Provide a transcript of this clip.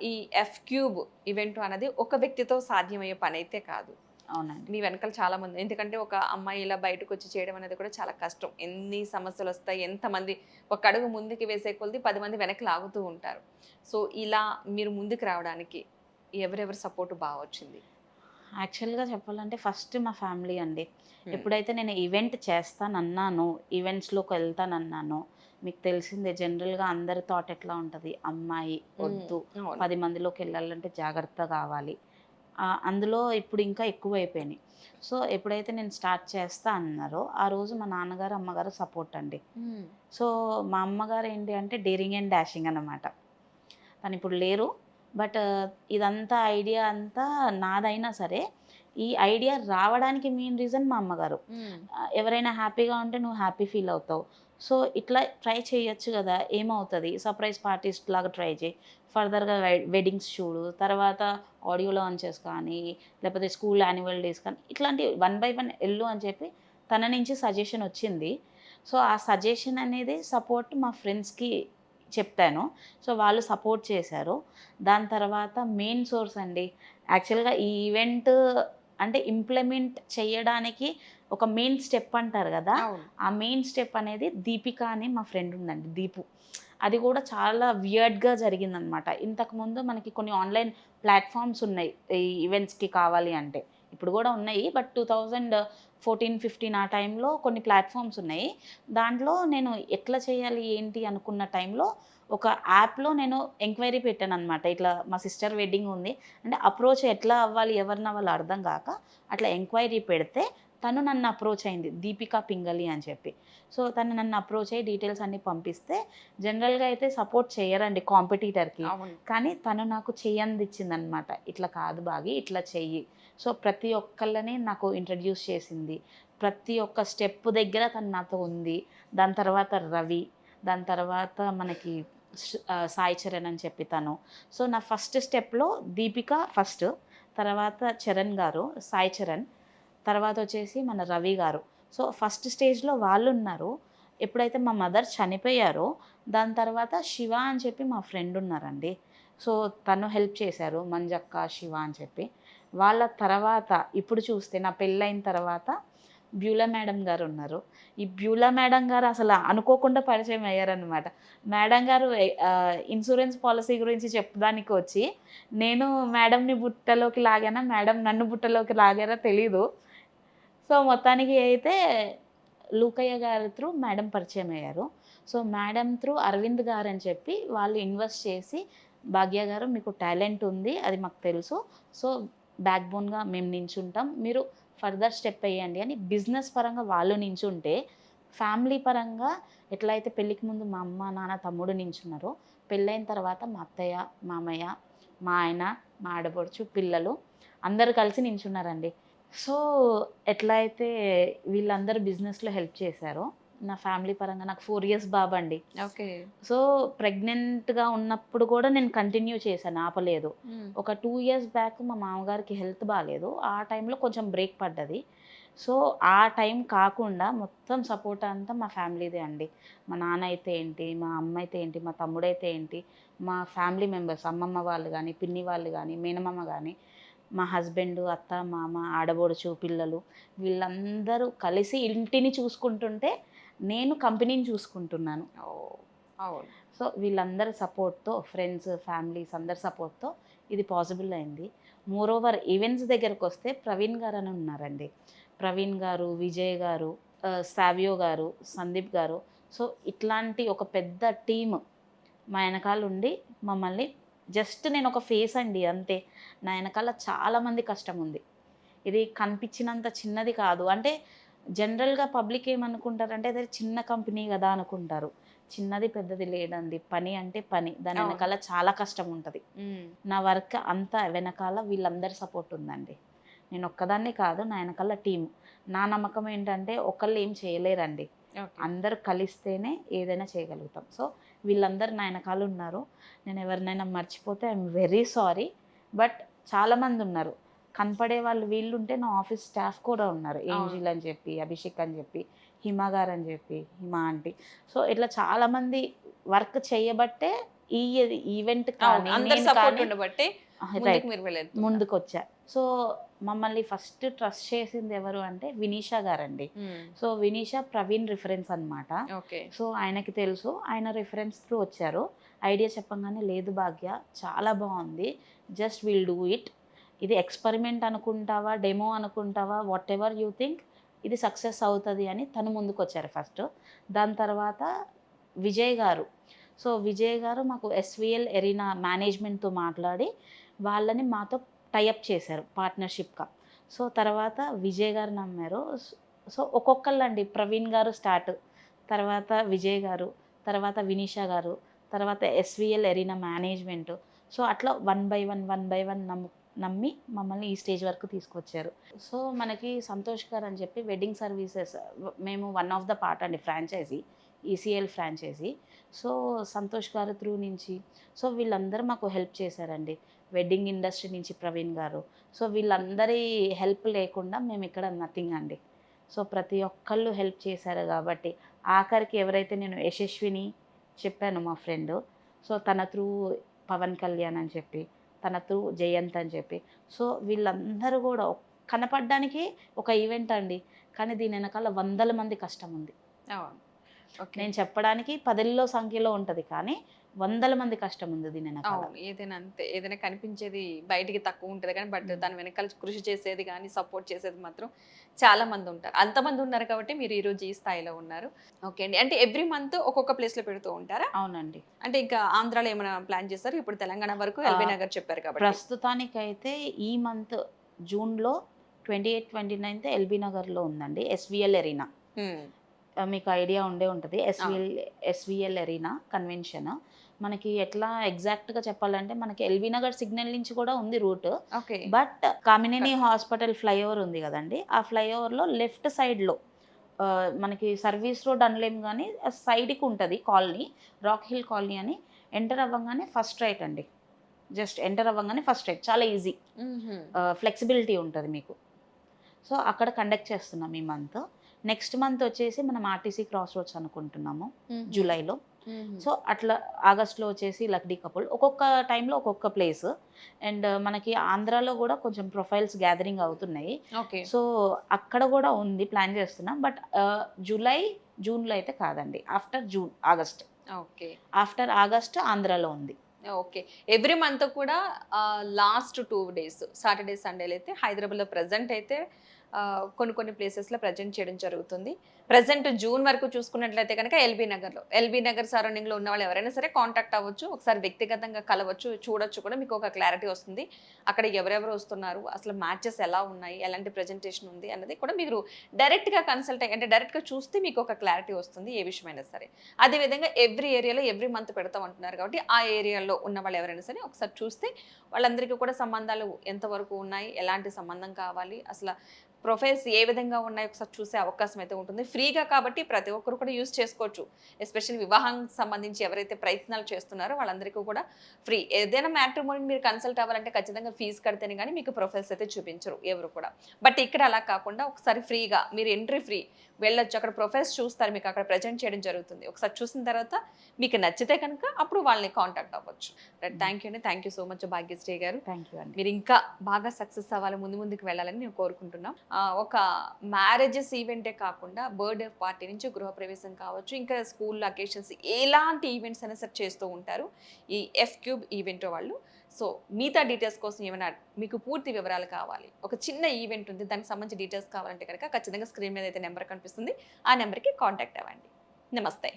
ఈ F cube event అనేది ఒక వ్యక్తితో సాధ్యమయ్యే పని అయితే కాదు. అవునండి. మీ వెనకాల చాలా మంది, ఎందుకంటే ఒక అమ్మాయి ఇలా బయటకు వచ్చి చేయడం అనేది కూడా చాలా కష్టం. ఎన్ని సమస్యలు వస్తాయి, ఎంతమంది ఒక అడుగు ముందుకు వేసే కొలది 10 మంది వెనక్కి లాగుతూ ఉంటారు. సో ఇలా మీరు ముందుకు రావడానికి ఎవరెవరి సపోర్ట్ బాగా వచ్చింది? యాక్చువల్‌గా చెప్పాలంటే ఫస్ట్ మా ఫ్యామిలీ అండి. హ్మ్. ఎప్పుడైతే నేను ఈవెంట్ చేస్తానన్నానో, ఈవెంట్స్‌లోకెళ్తానన్నానో, మీకు తెలిసిందే జనరల్‌గా అందరి థాట్ ఎట్లా ఉంటది, అమ్మాయి హ్మ్. వద్దు, అవును. 10 మందిలోకెళ్ళాలంటే జాగ్రత్త కావాలి. అందులో ఇప్పుడు ఇంకా ఎక్కువైపోయినాయి. సో, ఎప్పుడైతే నేను స్టార్ట్ చేస్తా అన్నారో, ఆ రోజు మా నాన్నగారు, అమ్మగారు సపోర్ట్ అండి. హ్మ్. సో, మా అమ్మగారు ఏంటి అంటే డేరింగ్ అండ్ డాషింగ్ అన్నమాట. తనిప్పుడు లేరు. బట్ ఇదంతా ఐడియా అంతా నాదైనా సరే, ఈ ఐడియా రావడానికి మెయిన్ రీజన్ మా అమ్మగారు. హ్మ్. ఎవరైనా హ్యాపీగా ఉంటే నువ్వు హ్యాపీ ఫీల్ అవుతావు. సో, ఇట్లా ట్రై చేయొచ్చు గదా! ఏమవుతది? సర్ప్రైజ్ పార్టీస్ లాగా ట్రై చెయి. ఫర్దర్‌గా వెడ్డింగ్స్ చూడు. తర్వాత ఆడియో లాంచెస్ కానీ, లేకపోతే స్కూల్ యాన్యువల్ డేస్ కానీ, ఇట్లాంటివి వన్ బై వన్ ఎళ్ళు అని చెప్పి తన నుంచి సజెషన్ వచ్చింది. సో, ఆ సజెషన్ అనేది సపోర్ట్ మా ఫ్రెండ్స్‌కి చెప్పాను. సో, వాళ్ళు సపోర్ట్ చేశారు. దాని తర్వాత మెయిన్ సోర్స్ అండి. యాక్చువల్‌గా ఈ ఈవెంట్ అంటే ఇంప్లిమెంట్ చేయడానికి ఒక మెయిన్ స్టెప్ అంటారు గదా! అవును. ఆ మెయిన్ స్టెప్ అనేది దీపిక అని మా ఫ్రెండ్ ఉందండి. దీపు. అది కూడా చాలా వియర్డ్‌గా జరిగిందనమాట. ఇంతకుముందు మనకి కొన్ని ఆన్‌లైన్ ప్లాట్‌ఫార్మ్స్ ఉన్నాయి. ఈ ఈవెంట్స్‌కి కావాలి అంటే. ఇప్పుడు గూడా ఉన్నాయి. బట్ 2014, 15 ఆ టైంలో కొన్ని ప్లాట్‌ఫార్మ్స్ ఉన్నాయి. దాంట్లో నేను ఎట్లా చేయాలి, ఏంటి అనుకున్న టైంలో ఒక యాప్‌లో నేను ఎంక్వైరీ పెట్టాననమాట. ఇట్లా మా సిస్టర్ వెడ్డింగ్ ఉంది. అంటే అప్రోచ్ ఎట్లా అవ్వాలి, ఎవరినవ్వాలో అర్థం గాక అట్లా ఎంక్వైరీ పెడితే తను నన్ను అప్రోచ్ అయింది. దీపిక పింగళి అని చెప్పి. సో, తను నన్ను అప్రోచ్ అయ్యి డీటెయిల్స్ అన్నీ పంపిస్తే జనరల్‌గా అయితే సపోర్ట్ చెయ్యరండి కాంపిటీటర్‌కి. అవును. కానీ తను నాకు చెయ్యందిచ్చిందనమాట. ఇట్లా కాదు బాగి, ఇట్లా చెయ్యి. సో, ప్రతి ఒక్కళ్ళని నాకు ఇంట్రడ్యూస్ చేసింది. ప్రతి ఒక్క స్టెప్ దగ్గర తను నాతో ఉంది. దాని తర్వాత రవి, దాని తర్వాత మనకి సాయి చరణ్ అని చెప్పి తను. సో, నా ఫస్ట్ స్టెప్‌లో దీపిక ఫస్ట్, తర్వాత చరణ్ గారు, సాయి చరణ్, తర్వాతొచ్చేసి మన రవి గారు. సో, ఫస్ట్ స్టేజ్‌లో వాళ్ళున్నారు. ఎప్పుడైతే మా మదర్ చనిపోయారో, దాని తర్వాత శివ అని చెప్పి మా ఫ్రెండ్ ఉన్నారండి. సో, తను హెల్ప్ చేశారు. మంజక్క, శివ అని చెప్పి. వాళ్ళ తర్వాత ఇప్పుడు చూస్తే నా పెళ్ళైన తర్వాత బ్యూలా మేడం గారున్నారు. ఈ బ్యూలా మేడం గారు అసల అనుకోకుండా పరిచయం అయ్యారనమాట. మేడం గారు ఇన్సూరెన్స్ పాలిసీ గురించి చెప్పడానికి వచ్చి, నేను మేడంని బుట్టలోకి లాగానా, మేడం నన్ను బుట్టలోకి లాగారా తెలీదు. సో, మొత్తానికి అయితే లూకయ్య గారి త్రూ మేడం పరిచయమయ్యారు. సో, మేడం త్రూ అరవింద్ గారని చెప్పి వాళ్ళు ఇన్వెస్ట్ చేసి, "భాగ్య గారు మీకు టాలెంట్ ఉంది. అది మాకు తెలుసు. సో, బ్యాక్ బోన్‌గా మేము నించుంటాం. మీరు ఫర్దర్ స్టెప్ ఎయ్యండి" అని బిజినెస్ పరంగా వాళ్ళు నించుంటే, ఫ్యామిలీ పరంగా ఎట్లయితే పెళ్ళికి ముందు మా అమ్మ, నాన్న, తమ్ముడు నించున్నారో, పెళ్ళైన తర్వాత మా అత్తయ్య, మామయ్య, మా ఆయన, మా ఆడపడుచు, పిల్లలు అందరూ కలిసి నించున్నారండి. సో, ఎట్లా అయితే వీళ్ళందరూ బిజినెస్‌లో హెల్ప్ చేశారో, నా ఫ్యామిలీ పరంగా నాకు 4 ఇయర్స్ బాబండి. ఓకే. సో, ప్రెగ్నెంట్‌గా ఉన్నప్పుడు కూడా నేను కంటిన్యూ చేశాను, ఆపలేదు. హ్మ్. ఒక 2 ఇయర్స్ బ్యాక్ మా మామగారికి హెల్త్ బాలేదు. ఆ టైంలో కొంచెం బ్రేక్ పడ్డది. సో, ఆ టైం కాకుండా మొత్తం సపోర్ట్ అంతా మా ఫ్యామిలీదే అండి. మా నాన్న అయితే ఏంటి, మా అమ్మ అయితే ఏంటి, మా తమ్ముడైతే ఏంటి, మా ఫ్యామిలీ మెంబర్స్ అమ్మమ్మ వాళ్ళు గానీ, పిన్ని వాళ్ళు గానీ, మేనమామ గానీ, మా హస్బెండు, అత్త, మామ, ఆడబొడుచు, పిల్లలు వీళ్ళందరూ కలిసి ఇంటిని చూసుకుంటుంటే, నేను కంపెనీని చూసుకుంటున్నాను. ఓహ్! అవును. సో, వీళ్ళందరి సపోర్ట్‌తో ఫ్రెండ్స్, ఫ్యామిలీస్ అందరి సపోర్ట్‌తో ఇది పాసిబుల్ అయింది. మోరోవర్ ఈవెంట్స్ దగ్గరకొస్తే ప్రవీణ్ గారని ఉన్నారండి. ప్రవీణ్ గారు, విజయ్ గారు, సావియో గారు, సందీప్ గారు. సో, ఇట్లాంటి ఒక పెద్ద టీమ్ మా ఎనకాలుండి మమ్మల్ని జస్ట్ నేనొక ఫేస్ అండి అంతే. నా ఎనకాల చాలామంది కష్టముంది. ఇది కనిపించినంత చిన్నది కాదు. అంటే జనరల్‌గా పబ్లిక్ ఏమనుకుంటారంటే అదే చిన్న కంపెనీ గదా! అనుకుంటారు. చిన్నది, పెద్దది లేదండి. పని అంటే పని. దాని అవును. ఎనకాల చాలా కష్టం ఉంటది. హ్మ్. నా వర్క్ అంతా వెనకాల వీళ్ళందరి సపోర్ట్ ఉందండి. నేనొక్కదాన్నే కాదు, నా ఎనకాల టీమ్. నా నమ్మకం ఏంటంటే ఒకళ్ళు ఏం చేయలేరండి. ఓకే. అందరూ కలిస్తేనే ఏదైనా చేయగలుగుతాం. సో, వీళ్ళందరూ నా ఎనకాల ఉన్నారు. నేను ఎవరినైనా మర్చిపోతే I am very sorry. But చాలామందున్నారు. కనపడే వాళ్ళు వీళ్ళుంటే నా ఆఫీస్ స్టాఫ్ కూడా ఉన్నారు. అవును. ఏంజిల్ అని చెప్పి, అభిషేక్ అని చెప్పి, హిమ గారని చెప్పి, హిమ ఆంటీ. సో, ఇట్లా చాలామంది వర్క్ చేయబట్టే ఈ ఈవెంట్ కానీ అందరు నేను సపోర్ట్ కానీ ఉండబట్టి రైట్ ముందుకు మీరు వెళ్ళేది ముందుకు వచ్చా. సో మమ్మల్ని ఫస్ట్ ట్రస్ట్ చేసింది ఎవరు అంటే వినీషా గారండి. సో వినీషా ప్రవీణ్ రిఫరెన్స్ అన్నమాట. ఓకే. సో ఆయనకి తెలుసు, ఆయన రిఫరెన్స్ త్రూ వచ్చారు. ఐడియా చెప్పంగానే లేదు భాగ్య చాలా బాగుంది, జస్ట్ విల్ డూ ఇట్, ఇది ఎక్స్పెరిమెంట్ అనుకుంటావా డెమో అనుకుంటావా వాట్ ఎవర్ యూ థింక్, ఇది సక్సెస్ అవుతుంది అని తను ముందుకు వచ్చారు ఫస్ట్. దాని తర్వాత విజయ్ గారు, సో విజయ్ గారు మాకు ఎస్విఎల్ ఎరీనా మేనేజ్మెంట్తో మాట్లాడి వాళ్ళని మాతో టైఅప్ చేశారు పార్ట్నర్షిప్గా. సో తర్వాత విజయ్ గారు నమ్మారు. సో ఒక్కొక్కళ్ళండి, ప్రవీణ్ గారు స్టార్ట్, తర్వాత విజయ్ గారు, తర్వాత వినీషా గారు, తర్వాత ఎస్విఎల్ ఎరీనా మేనేజ్మెంట్. సో అట్లా వన్ బై వన్ నమ్మి మమ్మల్ని ఈ స్టేజ్ వరకు తీసుకొచ్చారు. సో మనకి సంతోష్ గారు అని చెప్పి వెడ్డింగ్ సర్వీసెస్, మేము వన్ ఆఫ్ ద పార్ట్ అండి franchisee, ECL franchisee. So Santosh గారు త్రూ నుంచి, సో వీళ్ళందరూ మాకు హెల్ప్ చేశారండి. వెడ్డింగ్ ఇండస్ట్రీ నుంచి ప్రవీణ్ గారు, సో వీళ్ళందరి హెల్ప్ లేకుండా మేము ఇక్కడ నథింగ్ అండి. సో ప్రతి ఒక్కళ్ళు హెల్ప్ చేశారు కాబట్టి ఆఖరికి ఎవరైతే నేను యశస్విని చెప్పాను మా ఫ్రెండ్, సో తన త్రూ పవన్ కళ్యాణ్ అని చెప్పి, తన త్రూ జయంత్ అని చెప్పి, సో వీళ్ళందరూ కూడా కనపడడానికి ఒక ఈవెంట్ అండి, కానీ దీని వెనకాల వందల మంది కష్టం ఉంది. నేను చెప్పడానికి పదుల్లో సంఖ్యలో ఉంటుంది, కానీ వందల మంది కష్టం ఉంది దీని వెనకాల. ఏదైనా అంతే, ఏదైనా కనిపించేది బయటికి తక్కువ ఉంటుంది కానీ బట్ దాని వెనకాల కృషి చేసేది కానీ సపోర్ట్ చేసేది మాత్రం చాలా మంది ఉంటారు. అంతమంది ఉన్నారు కాబట్టి మీరు ఈరోజు ఈ స్థాయిలో ఉన్నారు. ఓకే అండి. అంటే ఎవ్రీ మంత్ ఒక్కొక్క ప్లేస్లో పెడుతూ ఉంటారా? అవునండి. అంటే ఇంకా ఆంధ్రాలో ఏమైనా ప్లాన్ చేస్తారు? ఇప్పుడు తెలంగాణ వరకు ఎల్బీ నగర్ చెప్పారు కాబట్టి ప్రస్తుతానికైతే ఈ మంత్ జూన్లో 28, 29 ఎల్బీ నగర్లో ఉందండి ఎస్విఎల్ ఎరీనా. మీకు ఐడియా ఉండే ఉంటుంది, ఎస్విఎల్ ఎరీనా కన్వెన్షన్. మనకి ఎట్లా ఎగ్జాక్ట్గా చెప్పాలంటే మనకి ఎల్బీ నగర్ సిగ్నల్ నుంచి కూడా ఉంది route, but Kamineni hospital flyover ఉంది కదండి, ఆ ఫ్లైఓవర్లో లెఫ్ట్ సైడ్లో మనకి సర్వీస్ రోడ్ అనలేం కానీ సైడ్కి ఉంటుంది కాలనీ, రాక్ హిల్ కాలనీ అని. ఎంటర్ అవ్వగానే ఫస్ట్ రైట్ అండి, జస్ట్ ఎంటర్ అవ్వగానే ఫస్ట్ రైట్, చాలా ఈజీ, ఫ్లెక్సిబిలిటీ ఉంటుంది మీకు. సో అక్కడ కండక్ట్ చేస్తున్నాం ఈ మంత్. నెక్స్ట్ మంత్ వచ్చేసి మనం ఆర్టీసీ క్రాస్ రోడ్స్ అనుకుంటున్నాము జూలైలో. సో అట్లా ఆగస్ట్లో వచ్చేసి లక్డీ కపుల్, ఒక్కొక్క టైంలో ఒక్కొక్క ప్లేస్. అండ్ మనకి ఆంధ్రాలో కూడా కొంచెం ప్రొఫైల్స్ గ్యాదరింగ్ అవుతున్నాయి, సో అక్కడ కూడా ఉంది, ప్లాన్ చేస్తున్నాం. బట్ జూన్లో అయితే కాదండి, ఆగస్ట్. ఓకే, ఆఫ్టర్ ఆగస్ట్ ఆంధ్రాలో ఉంది. ఓకే. ఎవ్రీ మంత్ కూడా లాస్ట్ 2 days సాటర్డే సండేలు అయితే హైదరాబాద్లో ప్రజెంట్ అయితే కొన్ని ప్లేసెస్లో ప్రజెంట్ చేయడం జరుగుతుంది. ప్రజెంట్ జూన్ వరకు చూసుకున్నట్లయితే కనుక ఎల్బీ నగర్ సరౌండింగ్లో ఉన్న వాళ్ళు ఎవరైనా సరే కాంటాక్ట్ అవ్వచ్చు, ఒకసారి వ్యక్తిగతంగా కలవచ్చు, చూడొచ్చు కూడా, మీకు ఒక క్లారిటీ వస్తుంది. అక్కడ ఎవరెవరు వస్తున్నారు, అసలు మ్యాచెస్ ఎలా ఉన్నాయి, ఎలాంటి ప్రజెంటేషన్ ఉంది అన్నది కూడా మీరు డైరెక్ట్గా కన్సల్ట్ అయ్యి, అంటే డైరెక్ట్గా చూస్తే మీకు ఒక క్లారిటీ వస్తుంది ఏ విషయమైనా సరే. అదేవిధంగా ఎవ్రీ ఏరియాలో ఎవ్రీ మంత్ పెడతాం అంటున్నారు కాబట్టి ఆ ఏరియాలో ఉన్న వాళ్ళు ఎవరైనా సరే ఒకసారి చూస్తే వాళ్ళందరికీ కూడా సంబంధాలు ఎంతవరకు ఉన్నాయి, ఎలాంటి సంబంధం కావాలి, అసలు ప్రొఫైల్స్ ఏ విధంగా ఉన్నాయి ఒకసారి చూసే అవకాశం అయితే ఉంటుంది. ఫ్రీగా కాబట్టి ప్రతి ఒక్కరు కూడా యూజ్ చేసుకోవచ్చు. ఎస్పెషల్లీ వివాహానికి సంబంధించి ఎవరైతే ప్రయత్నాలు చేస్తున్నారో వాళ్ళందరికీ కూడా ఫ్రీ. ఏదైనా మ్యాట్రిమోనీ మీరు కన్సల్ట్ అవ్వాలంటే ఖచ్చితంగా ఫీజు కడితేనే కానీ మీకు ప్రొఫైల్స్ అయితే చూపించరు ఎవరు కూడా. బట్ ఇక్కడ అలా కాకుండా ఒకసారి ఫ్రీగా మీరు ఎంట్రీ ఫ్రీ వెళ్ళొచ్చు, అక్కడ ప్రొఫైల్స్ చూస్తారు, మీకు అక్కడ ప్రజెంట్ చేయడం జరుగుతుంది. ఒకసారి చూసిన తర్వాత మీకు నచ్చితే కనుక అప్పుడు వాళ్ళని కాంటాక్ట్ అవ్వచ్చు. థ్యాంక్ యూ అండి, thank you so much Bhagyashree garu. Thank you అండి. మీరు ఇంకా బాగా సక్సెస్ అవ్వాలి, ముందుకు వెళ్ళాలని మేము కోరుకుంటున్నాం. ఒక మ్యారేజెస్ ఈవెంటే కాకుండా బర్త్డే పార్టీ నుంచి గృహప్రవేశం కావచ్చు, ఇంకా స్కూల్ అకేషన్స్, ఎలాంటి ఈవెంట్స్ అయినా సరే చేస్తూ ఉంటారు ఈ F-Cube ఈవెంట్ వాళ్ళు. సో మిగతా డీటెయిల్స్ కోసం ఏమైనా మీకు పూర్తి వివరాలు కావాలి, ఒక చిన్న ఈవెంట్ ఉంది దానికి సంబంధించి డీటెయిల్స్ కావాలంటే కనుక ఖచ్చితంగా స్క్రీన్ మీద అయితే నెంబర్ కనిపిస్తుంది, ఆ నెంబర్కి కాంటాక్ట్ అవ్వండి. నమస్తే.